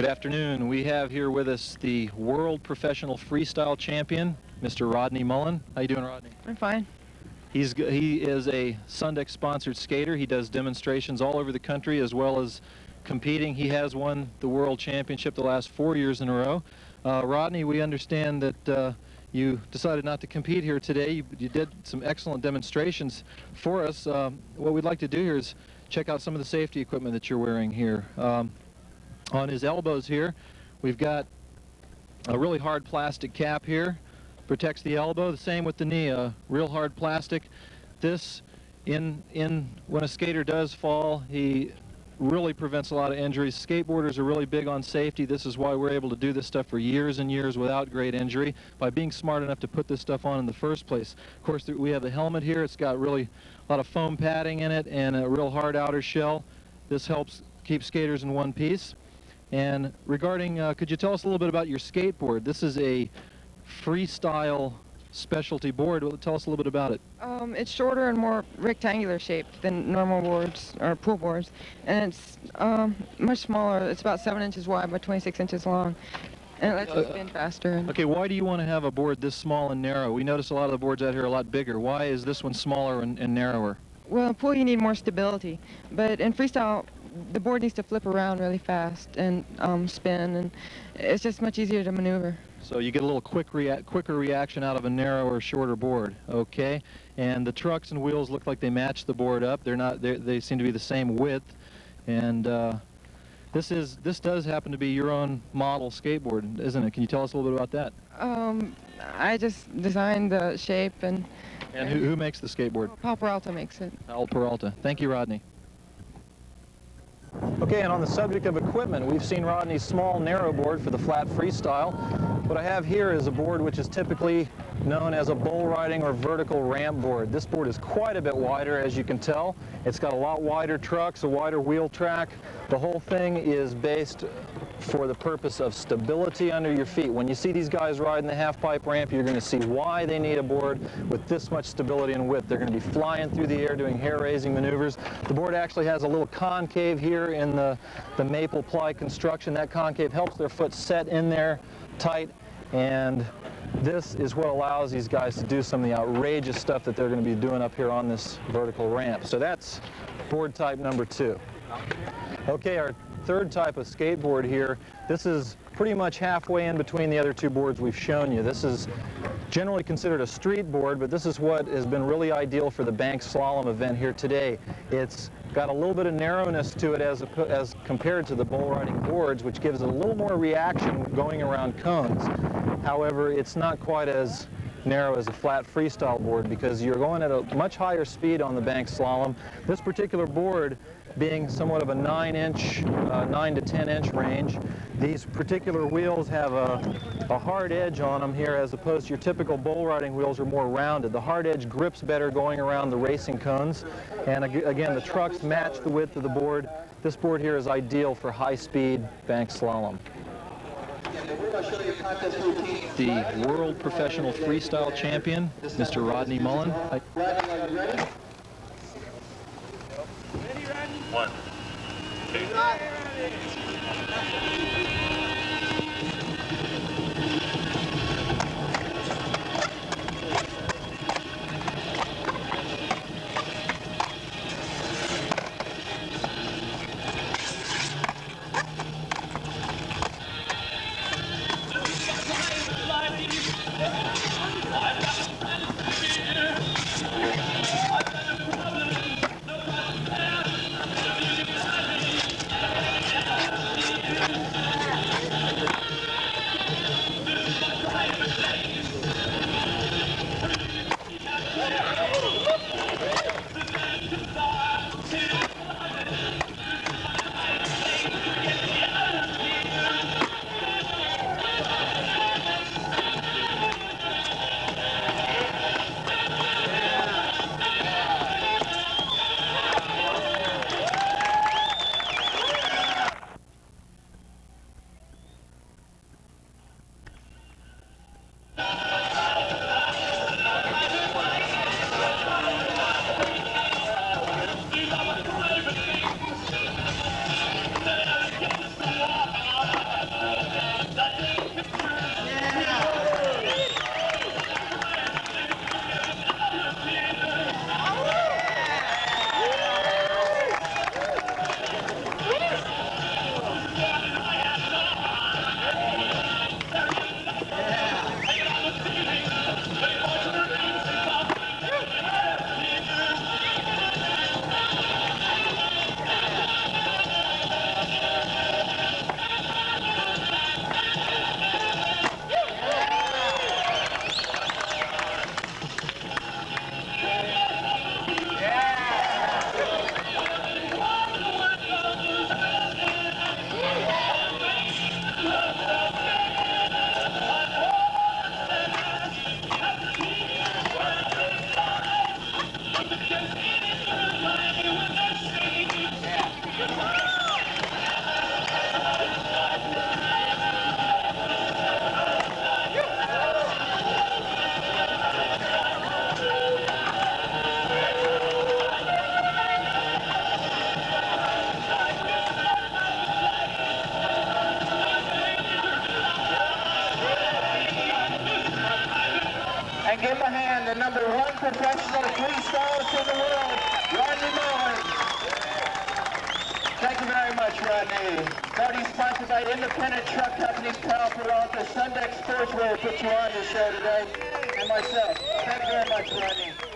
Good afternoon. We have here with us the world professional freestyle champion, Mr. Rodney Mullen. How you doing, Rodney? I'm fine. He is a Sundeck sponsored skater. He does demonstrations all over the country as well as competing. He has won the world championship the last 4 years in a row. Rodney, we understand that you decided not to compete here today. You did some excellent demonstrations for us. What we'd like to do here is check out some of the safety equipment that you're wearing here. On his elbows here, we've got a really hard plastic cap here. Protects the elbow. The same with the knee, real hard plastic. This, when a skater does fall, he really prevents a lot of injuries. Skateboarders are really big on safety. This is why we're able to do this stuff for years and years without great injury, by being smart enough to put this stuff on in the first place. Of course, we have the helmet here. It's got really a lot of foam padding in it and a real hard outer shell. This helps keep skaters in one piece. And regarding, could you tell us a little bit about your skateboard? This is a freestyle specialty board. Tell us a little bit about it. It's shorter and more rectangular shaped than normal boards or pool boards, and it's much smaller. It's about 7 inches wide by 26 inches long, and it lets you spin faster. Okay, why do you want to have a board this small and narrow? We notice a lot of the boards out here are a lot bigger. Why is this one smaller and narrower? Well, in pool you need more stability, but in freestyle the board needs to flip around really fast and spin, and it's just much easier to maneuver. So you get a little quicker reaction out of a narrower, shorter board. Okay, and the trucks and wheels look like they match the board up. They seem to be the same width, and this does happen to be your own model skateboard, isn't it? Can you tell us a little bit about that? I just designed the shape and who makes the skateboard? Powell makes it. Powell. Thank you, Rodney. Okay, and on the subject of equipment, we've seen Rodney's small, narrow board for the flat freestyle. What I have here is a board which is typically known as a bull riding or vertical ramp board. This board is quite a bit wider, as you can tell. It's got a lot wider trucks, a wider wheel track. The whole thing is based for the purpose of stability under your feet. When you see these guys riding the half-pipe ramp, you're going to see why they need a board with this much stability and width. They're going to be flying through the air doing hair-raising maneuvers. The board actually has a little concave here in the maple ply construction. That concave helps their foot set in there tight, and this is what allows these guys to do some of the outrageous stuff that they're going to be doing up here on this vertical ramp. So that's board type number 2. Okay, our third type of skateboard here, this is pretty much halfway in between the other two boards we've shown you. This is generally considered a street board, but this is what has been really ideal for the bank slalom event here today. It's got a little bit of narrowness to it as compared to the bull riding boards, which gives it a little more reaction going around cones. However, it's not quite as narrow as a flat freestyle board because you're going at a much higher speed on the bank slalom. This particular board being somewhat of a 9 to 10 inch range. These particular wheels have a hard edge on them here, as opposed to your typical bull riding wheels are more rounded. The hard edge grips better going around the racing cones, and again the trucks match the width of the board. This board here is ideal for high-speed bank slalom. The world professional freestyle champion, Mr. Rodney Mullen. 1, 2, and give him a hand, the #1 professional freestylist in the world, Rodney Mullen. Thank you very much, Rodney. Proudly sponsored by independent truck companies, Powell, Sundeck Sportswear put you on this show today, and myself. Thank you very much, Rodney.